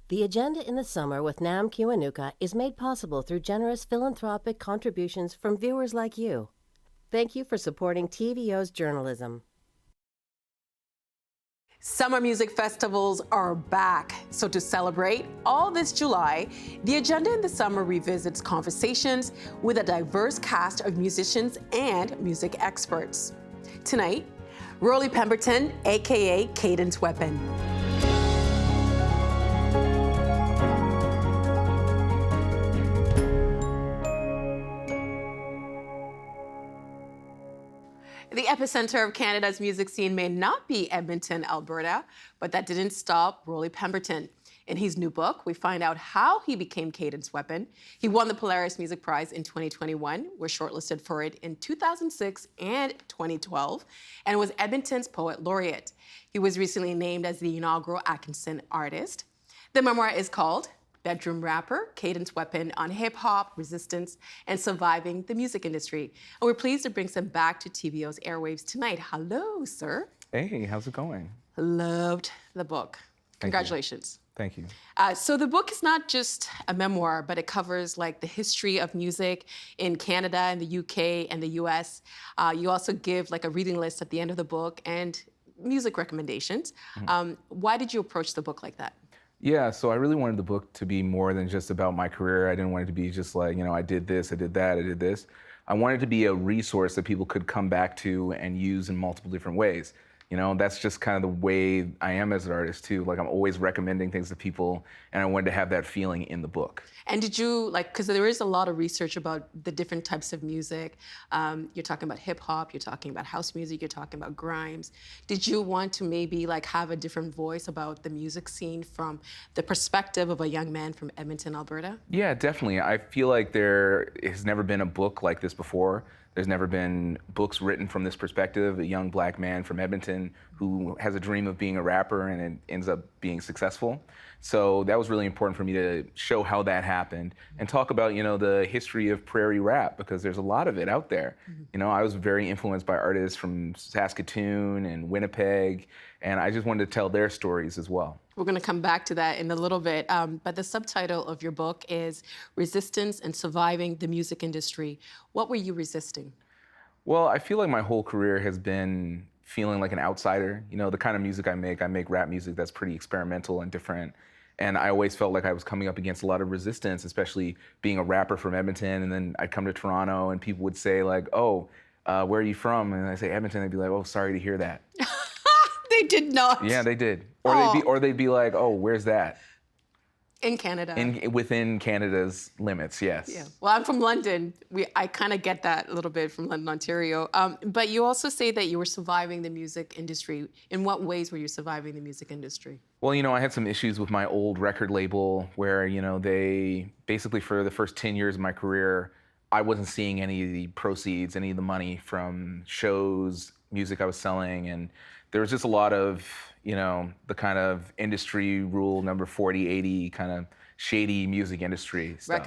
The Agenda in the Summer with Nam Kiwanuka is made possible through generous philanthropic contributions from viewers like you. Thank you for supporting TVO's journalism. Summer music festivals are back. So to celebrate all this July, the Agenda in the Summer revisits conversations with a diverse cast of musicians and music experts. Tonight, Rolly Pemberton, aka Cadence Weapon. The epicenter of Canada's music scene may not be Edmonton, Alberta, but that didn't stop Rolly Pemberton. In his new book, we find out how he became Cadence Weapon. He won the Polaris Music Prize in 2021, was shortlisted for it in 2006 and 2012, and was Edmonton's Poet Laureate. He was recently named as the inaugural Atkinson Artist. The memoir is called Bedroom Rapper, Cadence Weapon on Hip-Hop, Resistance, and Surviving the Music Industry. And we're pleased to bring some back to TVO's airwaves tonight. Hello, sir. Hey, how's it going? Loved the book. Congratulations. Thank you. So the book is not just a memoir, but it covers like the history of music in Canada and the UK and the US. You also give like a reading list at the end of the book and music recommendations. Why did you approach the book like that? Yeah, so I really wanted the book to be more than just about my career. I didn't want it to be just like, I did this, I did that, I did this. I wanted it to be a resource that people could come back to and use in multiple different ways. That's just kind of the way I am as an artist too. Like I'm always recommending things to people, and I wanted to have that feeling in the book. And did you, because there is a lot of research about the different types of music. You're talking about hip hop, you're talking about house music, you're talking about grimes. Did you want to maybe have a different voice about the music scene from the perspective of a young man from Edmonton, Alberta? Yeah, definitely. I feel like there has never been a book like this before. There's never been books written from this perspective, a young black man from Edmonton who has a dream of being a rapper and it ends up being successful. So that was really important for me to show how that happened and talk about, the history of prairie rap, because there's a lot of it out there. I was very influenced by artists from Saskatoon and Winnipeg, and I just wanted to tell their stories as well. We're going to come back to that in a little bit, but the subtitle of your book is Resistance and Surviving the Music Industry. What were you resisting? Well, I feel like my whole career has been feeling like an outsider. The kind of music I make rap music that's pretty experimental and different. And I always felt like I was coming up against a lot of resistance, especially being a rapper from Edmonton. And then I'd come to Toronto and people would say where are you from? And I say Edmonton, they'd be like, oh, sorry to hear that. They did not. Yeah, they did. Or they'd be like, oh, where's that? In Canada. Within Canada's limits, yes. Yeah. Well, I'm from London. I kind of get that a little bit from London, Ontario. But you also say that you were surviving the music industry. In what ways were you surviving the music industry? Well, I had some issues with my old record label where, they basically for the first 10 years of my career, I wasn't seeing any of the proceeds, any of the money from shows, music I was selling, and there was just a lot of, the kind of industry rule number 40/80 kind of shady music industry stuff.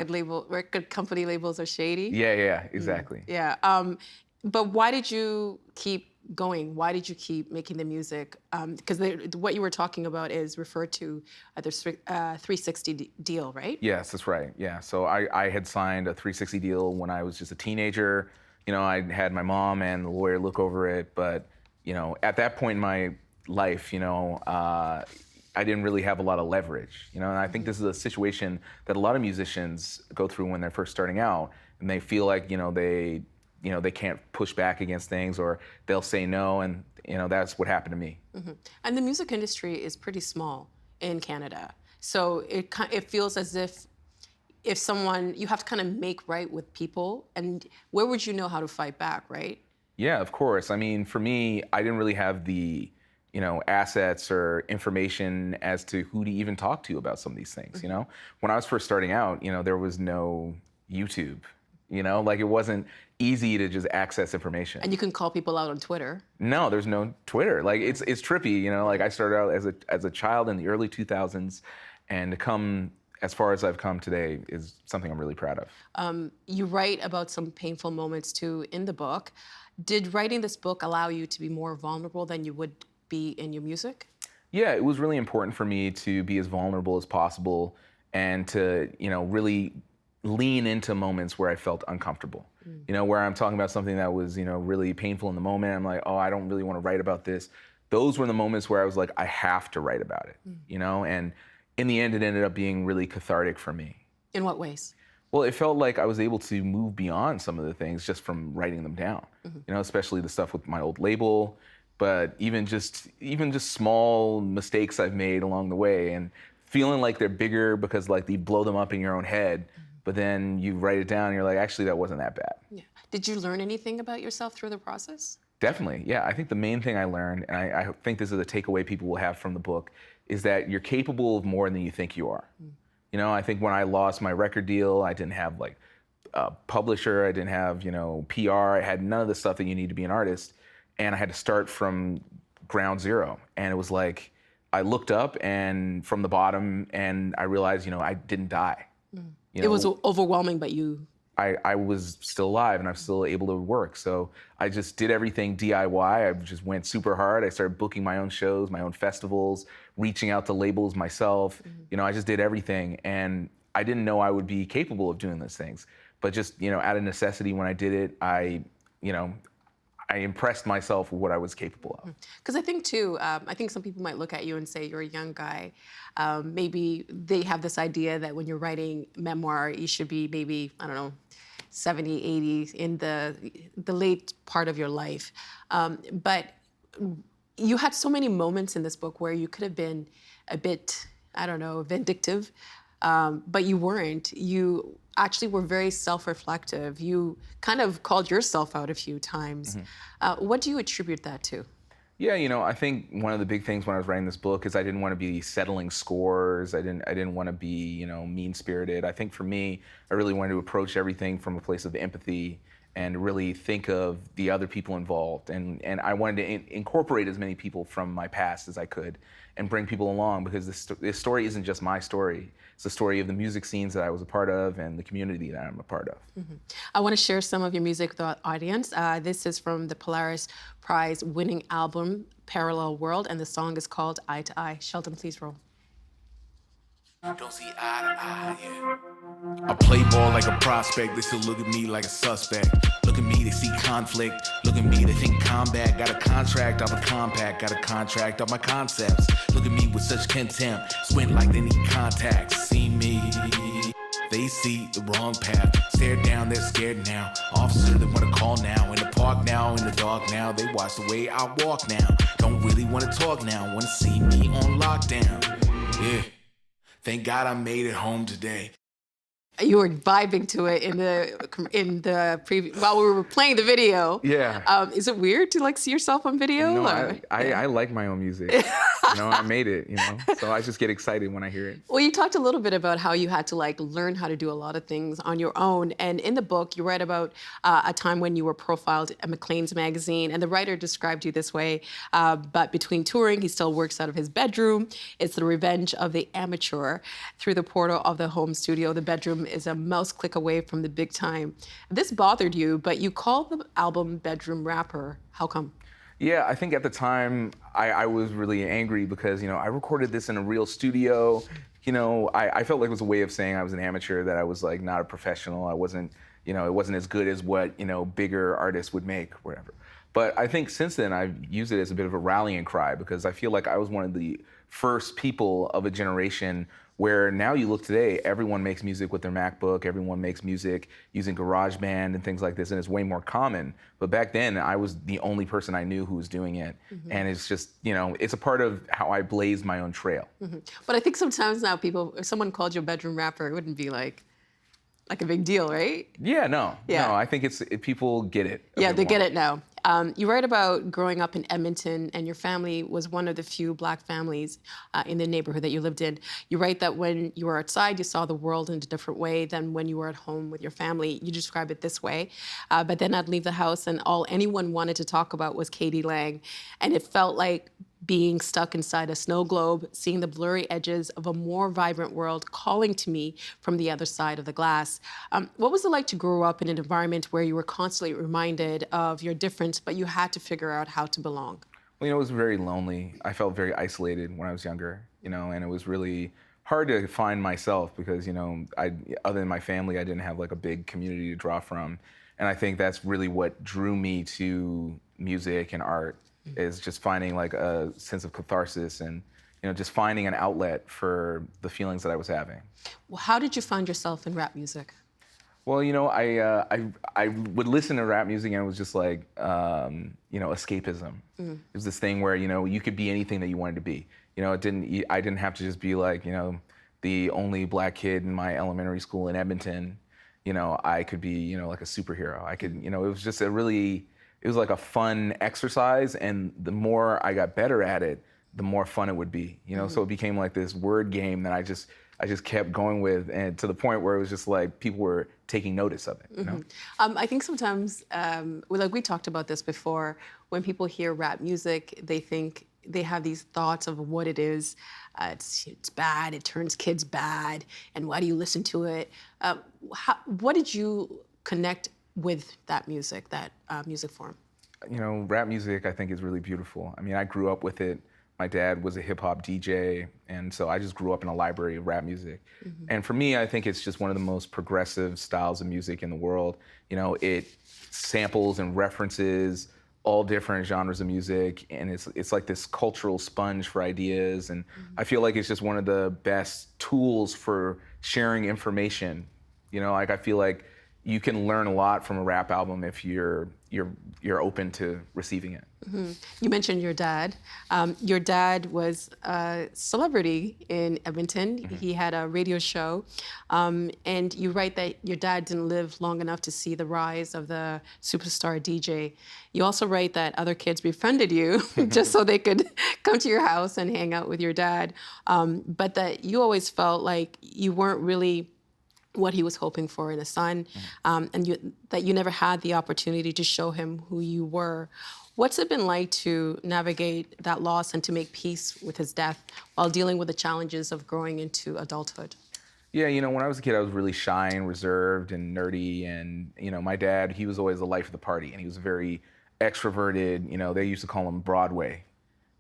Record company labels are shady? Yeah, exactly. Yeah, but why did you keep going? Why did you keep making the music? Because what you were talking about is referred to the 360 deal, right? Yes, that's right, yeah. So I had signed a 360 deal when I was just a teenager. I had my mom and the lawyer look over it, but at that point in my life, I didn't really have a lot of leverage, and I think this is a situation that a lot of musicians go through when they're first starting out, and they feel like, they can't push back against things, or they'll say no, and that's what happened to me. And the music industry is pretty small in Canada, so it feels as if someone, you have to kind of make right with people, and where would you know how to fight back, right? Yeah, of course. I mean, for me, I didn't really have the, assets or information as to who to even talk to about some of these things, When I was first starting out, there was no YouTube, it wasn't easy to just access information. And you can call people out on Twitter. No, there's no Twitter. It's trippy, I started out as a child in the early 2000s, and to come as far as I've come today is something I'm really proud of. You write about some painful moments too in the book. Did writing this book allow you to be more vulnerable than you would be in your music? Yeah, it was really important for me to be as vulnerable as possible and to, really lean into moments where I felt uncomfortable. Where I'm talking about something that was, really painful in the moment. I'm like, oh, I don't really want to write about this. Those were the moments where I was like, I have to write about it, and in the end, it ended up being really cathartic for me. In what ways? Well, it felt like I was able to move beyond some of the things just from writing them down, especially the stuff with my old label, but even just small mistakes I've made along the way and feeling like they're bigger because like you blow them up in your own head, but then you write it down and you're like, actually, that wasn't that bad. Yeah. Did you learn anything about yourself through the process? Definitely, yeah. I think the main thing I learned, and I think this is a takeaway people will have from the book, is that you're capable of more than you think you are. I think when I lost my record deal, I didn't have like a publisher, I didn't have, PR, I had none of the stuff that you need to be an artist. And I had to start from ground zero. And it was like, I looked up and from the bottom and I realized, I didn't die. It was overwhelming, but you... I was still alive and I'm still able to work. So I just did everything DIY. I just went super hard. I started booking my own shows, my own festivals, reaching out to labels myself. I just did everything. And I didn't know I would be capable of doing those things. But just, out of necessity, when I did it, I impressed myself with what I was capable of. Because I think too, I think some people might look at you and say you're a young guy. Maybe they have this idea that when you're writing memoir, you should be maybe, I don't know, 70, 80 in the late part of your life. But you had so many moments in this book where you could have been a bit, I don't know, vindictive, but you weren't. You actually were very self-reflective. You kind of called yourself out a few times. What do you attribute that to? Yeah, I think one of the big things when I was writing this book is I didn't want to be settling scores. I didn't want to be, mean-spirited. I think for me, I really wanted to approach everything from a place of empathy and really think of the other people involved. And I wanted to incorporate as many people from my past as I could and bring people along because this story isn't just my story. It's the story of the music scenes that I was a part of and the community that I'm a part of. I want to share some of your music with the audience. This is from the Polaris Prize winning album, Parallel World, and the song is called Eye to Eye. Sheldon, please roll. Don't see eye to eye, yeah. I play ball like a prospect, they still look at me like a suspect. Look at me, they see conflict. Look at me, they think combat. Got a contract off a compact, got a contract off my concepts. Look at me with such contempt, squint like they need contacts. See me, they see the wrong path. Stare down, they're scared now. Officer, they wanna call now. In the park now, in the dark now. They watch the way I walk now. Don't really wanna talk now, wanna see me on lockdown. Yeah. Thank God I made it home today. You were vibing to it in the preview while we were playing the video. Yeah. Is it weird to like see yourself on video? No, I like my own music. I made it, so I just get excited when I hear it. Well, you talked a little bit about how you had to like learn how to do a lot of things on your own. And in the book, you write about a time when you were profiled at Maclean's magazine, and the writer described you this way, but between touring, he still works out of his bedroom. It's the revenge of the amateur. Through the portal of the home studio, the bedroom is a mouse click away from the big time. This bothered you, but you called the album Bedroom Rapper. How come? Yeah, I think at the time I was really angry because, I recorded this in a real studio. I felt like it was a way of saying I was an amateur, that I was like not a professional. I wasn't, it wasn't as good as what, bigger artists would make, whatever. But I think since then I've used it as a bit of a rallying cry because I feel like I was one of the first people of a generation where now you look today, everyone makes music with their MacBook, everyone makes music using GarageBand and things like this, and it's way more common. But back then, I was the only person I knew who was doing it. And it's just, it's a part of how I blazed my own trail. But I think sometimes now if someone called you a bedroom rapper, it wouldn't be like a big deal, right? Yeah, no. I think people get it. Yeah, they get it now. You write about growing up in Edmonton, and your family was one of the few Black families in the neighborhood that you lived in. You write that when you were outside, you saw the world in a different way than when you were at home with your family. You describe it this way. But then I'd leave the house, and all anyone wanted to talk about was Katie Lang. And it felt like being stuck inside a snow globe, seeing the blurry edges of a more vibrant world calling to me from the other side of the glass. What was it like to grow up in an environment where you were constantly reminded of your difference, but you had to figure out how to belong? Well, it was very lonely. I felt very isolated when I was younger, and it was really hard to find myself because, other than my family, I didn't have like a big community to draw from. And I think that's really what drew me to music and art, is just finding like a sense of catharsis and, just finding an outlet for the feelings that I was having. Well, how did you find yourself in rap music? Well, I would listen to rap music and it was just like, escapism. It was this thing where, you could be anything that you wanted to be. I didn't have to just be like, the only black kid in my elementary school in Edmonton. I could be, like a superhero. I could, it was just it was like a fun exercise. And the more I got better at it, the more fun it would be, So it became like this word game that I just kept going with, and to the point where it was just like people were taking notice of it. I think sometimes, we talked about this before, when people hear rap music, they have these thoughts of what it is. It's bad, it turns kids bad, and why do you listen to it? What did you connect with that music form? Rap music I think is really beautiful. I mean, I grew up with it. My dad was a hip hop DJ, and so I just grew up in a library of rap music. And for me, I think it's just one of the most progressive styles of music in the world. It samples and references all different genres of music, and it's like this cultural sponge for ideas. And I feel like it's just one of the best tools for sharing information. I feel like you can learn a lot from a rap album if you're open to receiving it. You mentioned your dad. Your dad was a celebrity in Edmonton. He had a radio show. And you write that your dad didn't live long enough to see the rise of the superstar DJ. You also write that other kids befriended you just so they could come to your house and hang out with your dad. But that you always felt like you weren't really what he was hoping for in a son, and that you never had the opportunity to show him who you were. What's it been like to navigate that loss and to make peace with his death while dealing with the challenges of growing into adulthood? Yeah, when I was a kid, I was really shy and reserved and nerdy. And, my dad, he was always the life of the party, and he was very extroverted. They used to call him Broadway.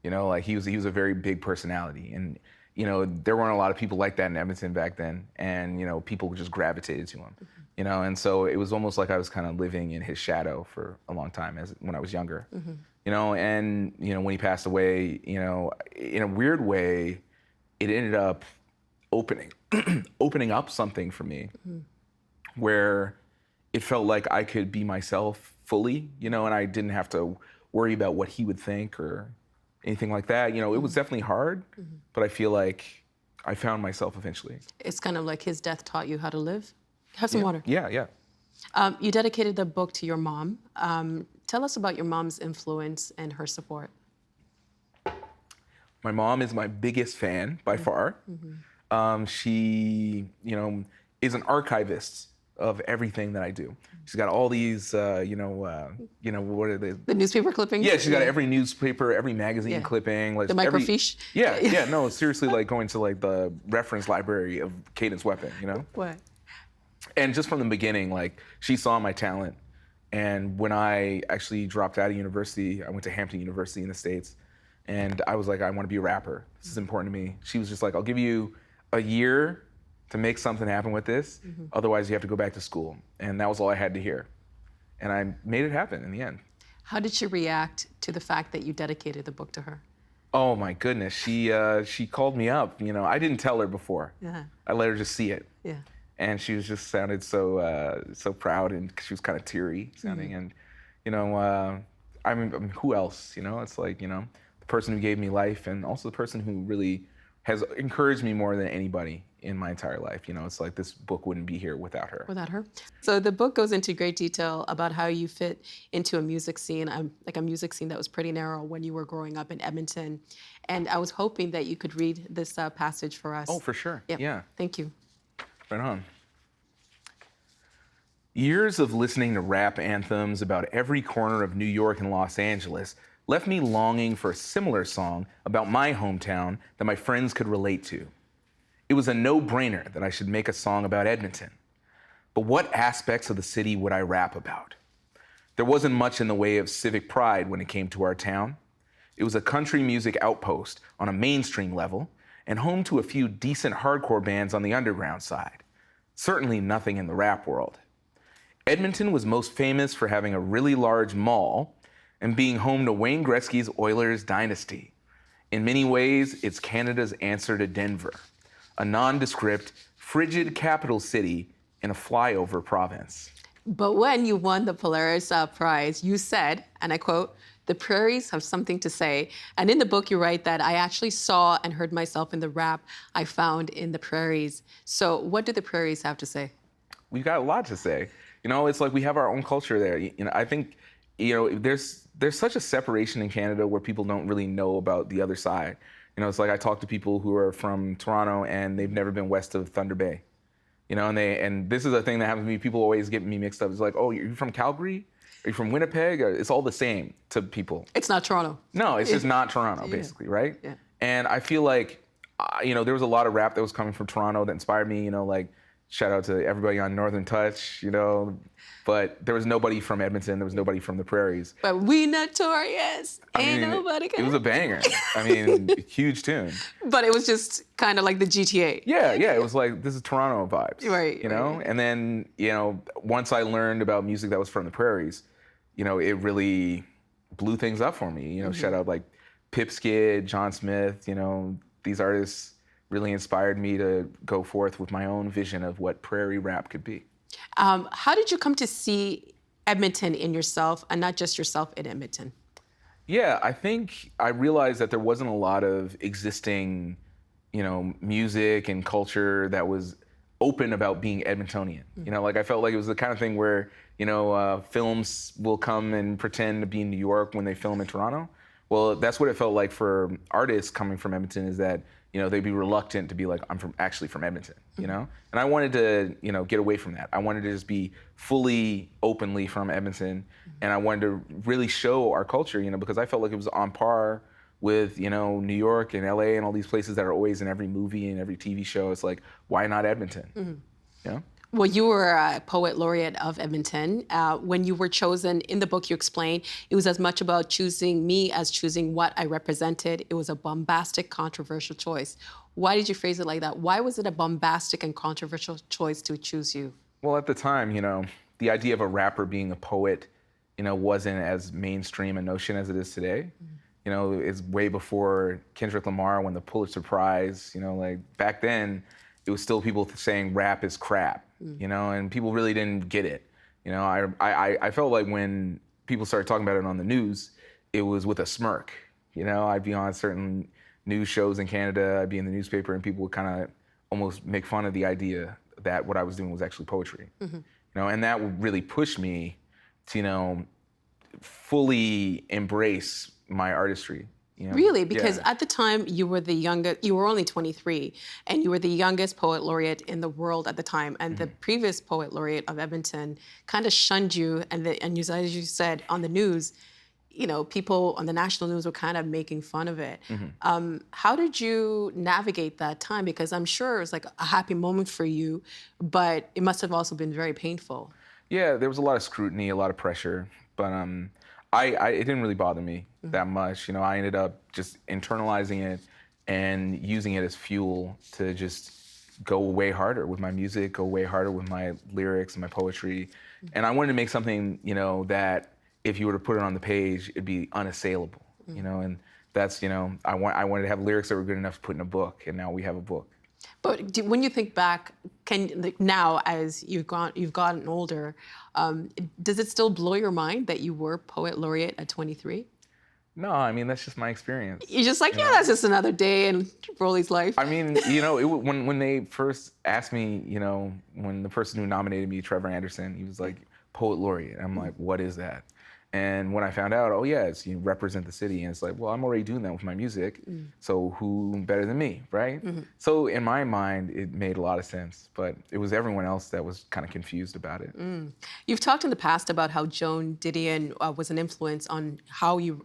Like he was a very big personality. And, there weren't a lot of people like that in Edmonton back then. And, people just gravitated to him. And so it was almost like I was kind of living in his shadow for a long time when I was younger. And, when he passed away, in a weird way, it ended up opening up something for me where it felt like I could be myself fully, and I didn't have to worry about what he would think or anything like that. It was definitely hard, but I feel like I found myself eventually. It's kind of like his death taught you how to live. Have some water. Yeah. You dedicated the book to your mom. Tell us about your mom's influence and her support. My mom is my biggest fan by far. She, is an archivist of everything that I do. She's got all these, what are they? The newspaper clippings? Yeah, she's got every newspaper, every magazine clipping. Like the microfiche? Yeah, no, seriously, like going to like the reference library of Cadence weapon, What? And just from the beginning, like she saw my talent. And when I actually dropped out of university, I went to Hampton University in the States. And I was like, I want to be a rapper. This is important to me. She was just like, I'll give you a year to make something happen with this. Otherwise, you have to go back to school. And that was all I had to hear. And I made it happen in the end. How did she react to the fact that you dedicated the book to her? Oh my goodness, she called me up. I didn't tell her before. I let her just see it. Yeah. And she was just sounded so proud, and she was kind of teary sounding. And I mean, who else? It's like the person who gave me life, and also the person who really has encouraged me more than anybody in my entire life. It's like this book wouldn't be here without her. Without her. So the book goes into great detail about how you fit into a music scene, like a music scene that was pretty narrow when you were growing up in Edmonton. And I was hoping that you could read this passage for us. Oh, for sure. Yep. Yeah. Thank you. Right on. Years of listening to rap anthems about every corner of New York and Los Angeles left me longing for a similar song about my hometown that my friends could relate to. It was a no-brainer that I should make a song about Edmonton. But what aspects of the city would I rap about? There wasn't much in the way of civic pride when it came to our town. It was a country music outpost on a mainstream level and home to a few decent hardcore bands on the underground side. Certainly nothing in the rap world. Edmonton was most famous for having a really large mall and being home to Wayne Gretzky's Oilers dynasty. In many ways, it's Canada's answer to Denver, a nondescript, frigid capital city in a flyover province. But when you won the Polaris Prize, you said, and I quote, "The prairies have something to say." And in the book, you write that I actually saw and heard myself in the rap I found in the prairies. So what do the prairies have to say? We've got a lot to say. You know, it's like we have our own culture there. You know, I think, you know, there's such a separation in Canada where people don't really know about the other side. You know, it's like I talk to people who are from Toronto and they've never been west of Thunder Bay. You know, and this is a thing that happens to me. People always get me mixed up. It's like, oh, you're from Calgary? Are you from Winnipeg? It's all the same to people. It's not Toronto. No, it's just not Toronto, basically, right? Yeah. And I feel like, you know, there was a lot of rap that was coming from Toronto that inspired me, you know, like, shout out to everybody on Northern Touch, you know, but there was nobody from Edmonton, there was nobody from the prairies. But we notorious, ain't nobody It was a banger. I mean, huge tune. But it was just kind of like the GTA. Yeah, it was like, this is Toronto vibes. Right, you know? right. And then, you know, once I learned about music that was from the prairies, you know, it really blew things up for me. You know, shout out like Pipskid, John Smith, you know, these artists really inspired me to go forth with my own vision of what prairie rap could be. How did you come to see Edmonton in yourself and not just yourself in Edmonton? Yeah, I think I realized that there wasn't a lot of existing, you know, music and culture that was open about being Edmontonian. You know, like I felt like it was the kind of thing where, you know, films will come and pretend to be in New York when they film in Toronto. Well, that's what it felt like for artists coming from Edmonton, is that, you know, they'd be reluctant to be like, I'm actually from Edmonton, you know? And I wanted to, you know, get away from that. I wanted to just be fully, openly from Edmonton. And I wanted to really show our culture, you know, because I felt like it was on par with, you know, New York and LA and all these places that are always in every movie and every TV show. It's like, why not Edmonton? You know? Well, you were a poet laureate of Edmonton. When you were chosen, in the book you explain, it was as much about choosing me as choosing what I represented. It was a bombastic, controversial choice. Why did you phrase it like that? Why was it a bombastic and controversial choice to choose you? Well, at the time, you know, the idea of a rapper being a poet, you know, wasn't as mainstream a notion as it is today. You know, it's way before Kendrick Lamar won the Pulitzer Prize. You know, like back then, it was still people saying rap is crap, you know, and people really didn't get it. You know, I felt like when people started talking about it on the news, it was with a smirk. You know, I'd be on certain news shows in Canada, I'd be in the newspaper, and people would kind of almost make fun of the idea that what I was doing was actually poetry. You know, and that would really push me to, you know, fully embrace my artistry. You know? Really? Because at the time you were the youngest, you were only 23, and you were the youngest poet laureate in the world at the time. And the previous poet laureate of Edmonton kind of shunned you, and you, as you said on the news, you know, people on the national news were kind of making fun of it. How did you navigate that time? Because I'm sure it was like a happy moment for you, but it must have also been very painful. Yeah, there was a lot of scrutiny, a lot of pressure, but it didn't really bother me that much. You know, I ended up just internalizing it and using it as fuel to just go way harder with my music, go way harder with my lyrics and my poetry. And I wanted to make something, you know, that if you were to put it on the page, it'd be unassailable, you know? And that's, you know, I wanted to have lyrics that were good enough to put in a book, and now we have a book. But when you think back, now as you've gotten older, does it still blow your mind that you were poet laureate at 23? No, I mean, that's just my experience. You're just like, yeah, that's just another day in Rolly's life. I mean, you know, when they first asked me, you know, when the person who nominated me, Trevor Anderson, he was like, poet laureate. I'm like, what is that? And when I found out, oh yeah, it's you represent the city, and it's like, well, I'm already doing that with my music, so who better than me, right? So in my mind, it made a lot of sense, but it was everyone else that was kind of confused about it. You've talked in the past about how Joan Didion was an influence on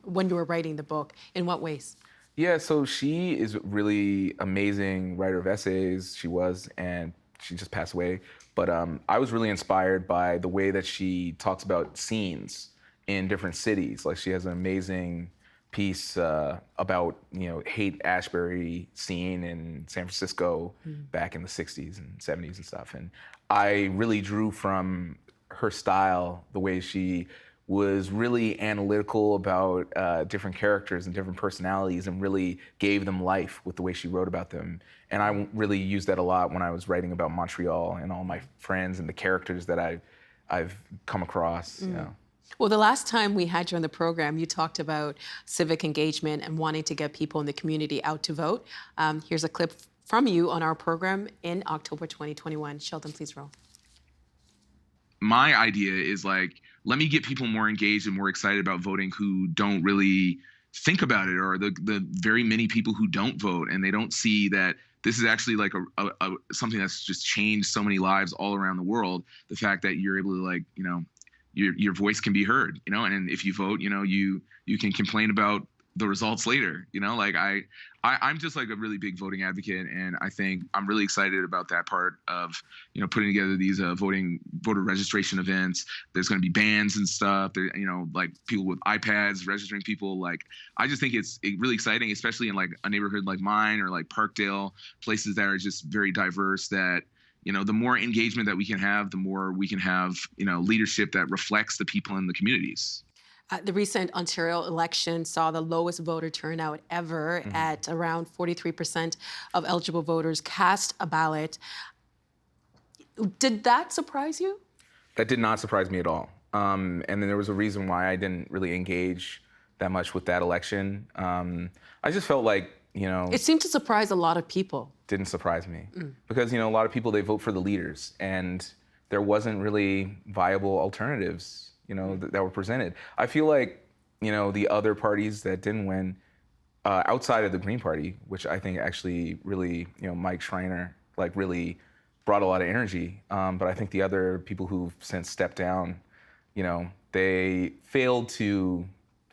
when you were writing the book. In what ways? Yeah, so she is a really amazing writer of essays. She was, and she just passed away. But I was really inspired by the way that she talks about scenes in different cities. Like, she has an amazing piece about Haight Ashbury scene in San Francisco back in the 60s and 70s and stuff. And I really drew from her style, the way she was really analytical about different characters and different personalities and really gave them life with the way she wrote about them. And I really used that a lot when I was writing about Montreal and all my friends and the characters that I've come across. Well, the last time we had you on the program, you talked about civic engagement and wanting to get people in the community out to vote. Here's a clip from you on our program in October 2021. Sheldon, please roll. My idea is let me get people more engaged and more excited about voting who don't really think about it, or the very many people who don't vote and they don't see that this is actually like a something that's just changed so many lives all around the world. The fact that you're able to your voice can be heard, and if you vote, you can complain about the results later. I'm just a really big voting advocate, and I think I'm really excited about that part of putting together these voter registration events. There's going to be bands and stuff. There, people with iPads registering people. I just think it's really exciting, especially in a neighborhood like mine or Parkdale, places that are just very diverse. That the more engagement that we can have, the more we can have leadership that reflects the people in the communities. The recent Ontario election saw the lowest voter turnout ever at around 43% of eligible voters cast a ballot. Did that surprise you? That did not surprise me at all. And then there was a reason why I didn't really engage that much with that election. I just felt like, It seemed to surprise a lot of people. Didn't surprise me. Because, a lot of people, they vote for the leaders, and there wasn't really viable alternatives that were presented. I feel like, the other parties that didn't win, outside of the Green Party, which I think actually really, Mike Schreiner, really brought a lot of energy. But I think the other people who've since stepped down, they failed to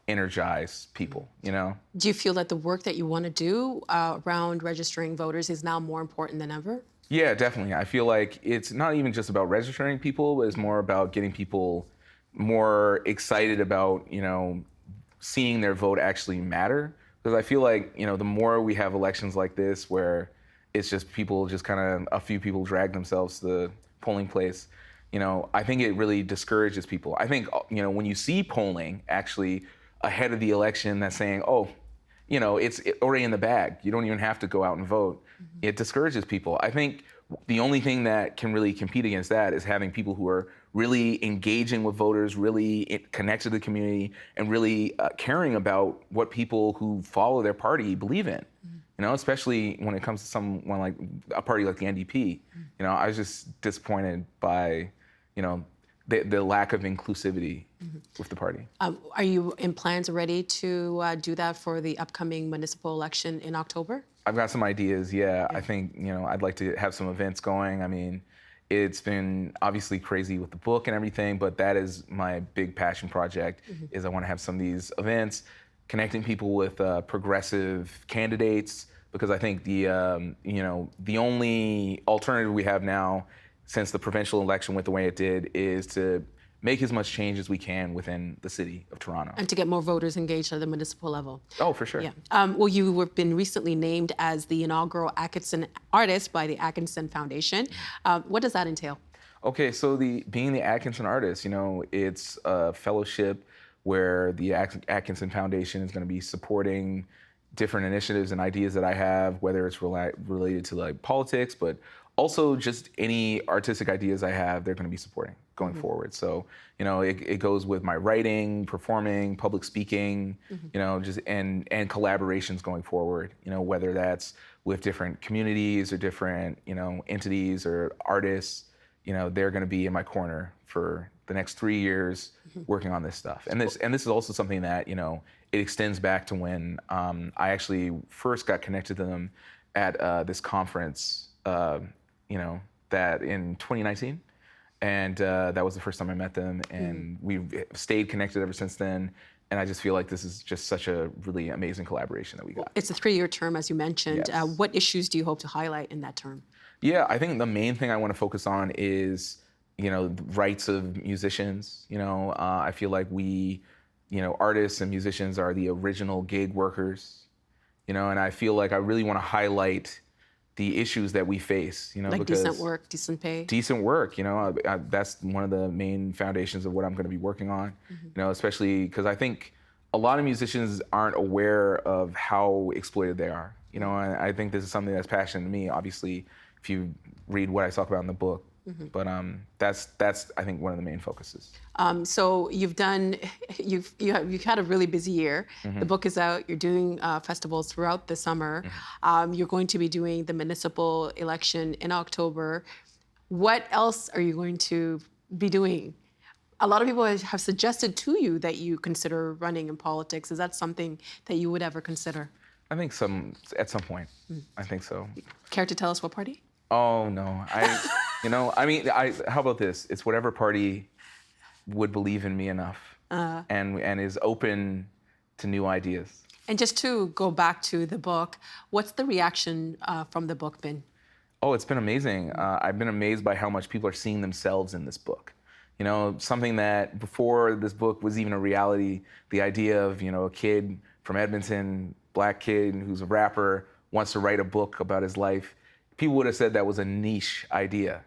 energize people, Do you feel that the work that you want to do around registering voters is now more important than ever? Yeah, definitely. I feel like it's not even just about registering people, but it's more about getting people more excited about, seeing their vote actually matter. Because I feel like, the more we have elections like this where it's just people just a few people drag themselves to the polling place, I think it really discourages people. I think, when you see polling actually ahead of the election that's saying, it's already in the bag, you don't even have to go out and vote, it discourages people. I think the only thing that can really compete against that is having people who are really engaging with voters, really connected to the community, and really caring about what people who follow their party believe in. Especially when it comes to someone like a party like the NDP. I was just disappointed by, the lack of inclusivity with the party. Are you in plans already to do that for the upcoming municipal election in October? I've got some ideas, yeah. I think, I'd like to have some events going. I mean, it's been obviously crazy with the book and everything, but that is my big passion project, is I want to have some of these events, connecting people with progressive candidates, because I think the only alternative we have now, since the provincial election went the way it did, is to make as much change as we can within the city of Toronto. And to get more voters engaged at the municipal level. Oh, for sure. Yeah. Well, you have been recently named as the inaugural Atkinson Artist by the Atkinson Foundation. What does that entail? Okay, so being the Atkinson Artist, it's a fellowship where the Atkinson Foundation is going to be supporting different initiatives and ideas that I have, whether it's related to politics, but also just any artistic ideas I have, they're going to be supporting going forward. So, it goes with my writing, performing, public speaking, just and collaborations going forward, whether that's with different communities or different, entities or artists, they're going to be in my corner for the next 3 years working on this stuff. And this is also something that, it extends back to when I actually first got connected to them at this conference, that in 2019. And that was the first time I met them, and we've stayed connected ever since then. And I just feel like this is just such a really amazing collaboration that we got. It's a 3-year term, as you mentioned. Yes. What issues do you hope to highlight in that term? Yeah, I think the main thing I want to focus on is, the rights of musicians. I feel like we, artists and musicians are the original gig workers, and I feel like I really want to highlight the issues that we face, Like because decent work, decent pay. decent work, that's one of the main foundations of what I'm going to be working on, especially because I think a lot of musicians aren't aware of how exploited they are, and I think this is something that's passionate to me, obviously, if you read what I talk about in the book. But that's I think one of the main focuses. So you've had a really busy year. The book is out. You're doing festivals throughout the summer. You're going to be doing the municipal election in October. What else are you going to be doing? A lot of people have suggested to you that you consider running in politics. Is that something that you would ever consider? I think at some point. I think so. Care to tell us what party? Oh no, how about this? It's whatever party would believe in me enough and is open to new ideas. And just to go back to the book, what's the reaction from the book been? Oh, it's been amazing. I've been amazed by how much people are seeing themselves in this book. Something that before this book was even a reality, the idea of, a kid from Edmonton, black kid who's a rapper, wants to write a book about his life. People would have said that was a niche idea,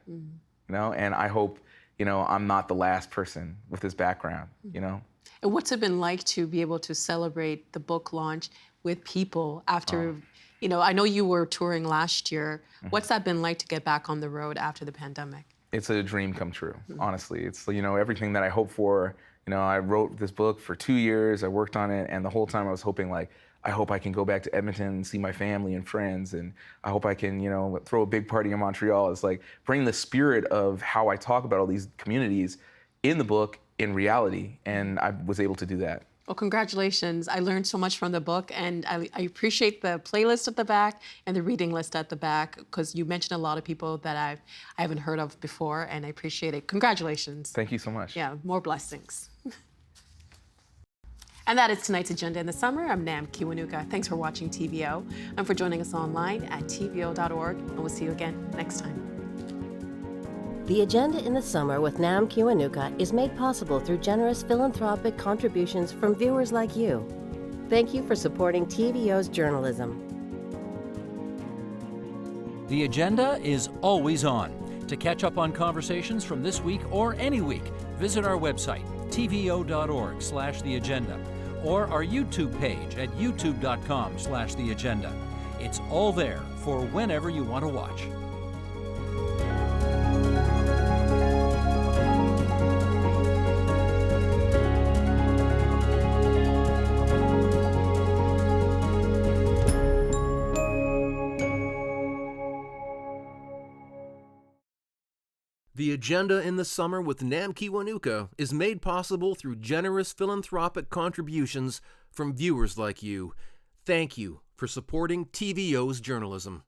and I hope, I'm not the last person with this background, And what's it been like to be able to celebrate the book launch with people after, I know you were touring last year. What's that been like to get back on the road after the pandemic? It's a dream come true, honestly. It's, everything that I hoped for. I wrote this book for 2 years, I worked on it, and the whole time I was hoping I hope I can go back to Edmonton and see my family and friends, and I hope I can, throw a big party in Montreal. It's like bring the spirit of how I talk about all these communities in the book in reality, and I was able to do that. Well, congratulations. I learned so much from the book, and I appreciate the playlist at the back and the reading list at the back, because you mentioned a lot of people that I haven't heard of before, and I appreciate it. Congratulations. Thank you so much. Yeah, more blessings. And that is tonight's Agenda in the Summer. I'm Nam Kiwanuka. Thanks for watching TVO and for joining us online at tvo.org, and we'll see you again next time. The Agenda in the Summer with Nam Kiwanuka is made possible through generous philanthropic contributions from viewers like you. Thank you for supporting TVO's journalism. The Agenda is always on. To catch up on conversations from this week or any week, visit our website, tvo.org/theagenda, or our YouTube page at youtube.com/theagenda. It's all there for whenever you want to watch. The Agenda in the Summer with Nam Kiwanuka is made possible through generous philanthropic contributions from viewers like you. Thank you for supporting TVO's journalism.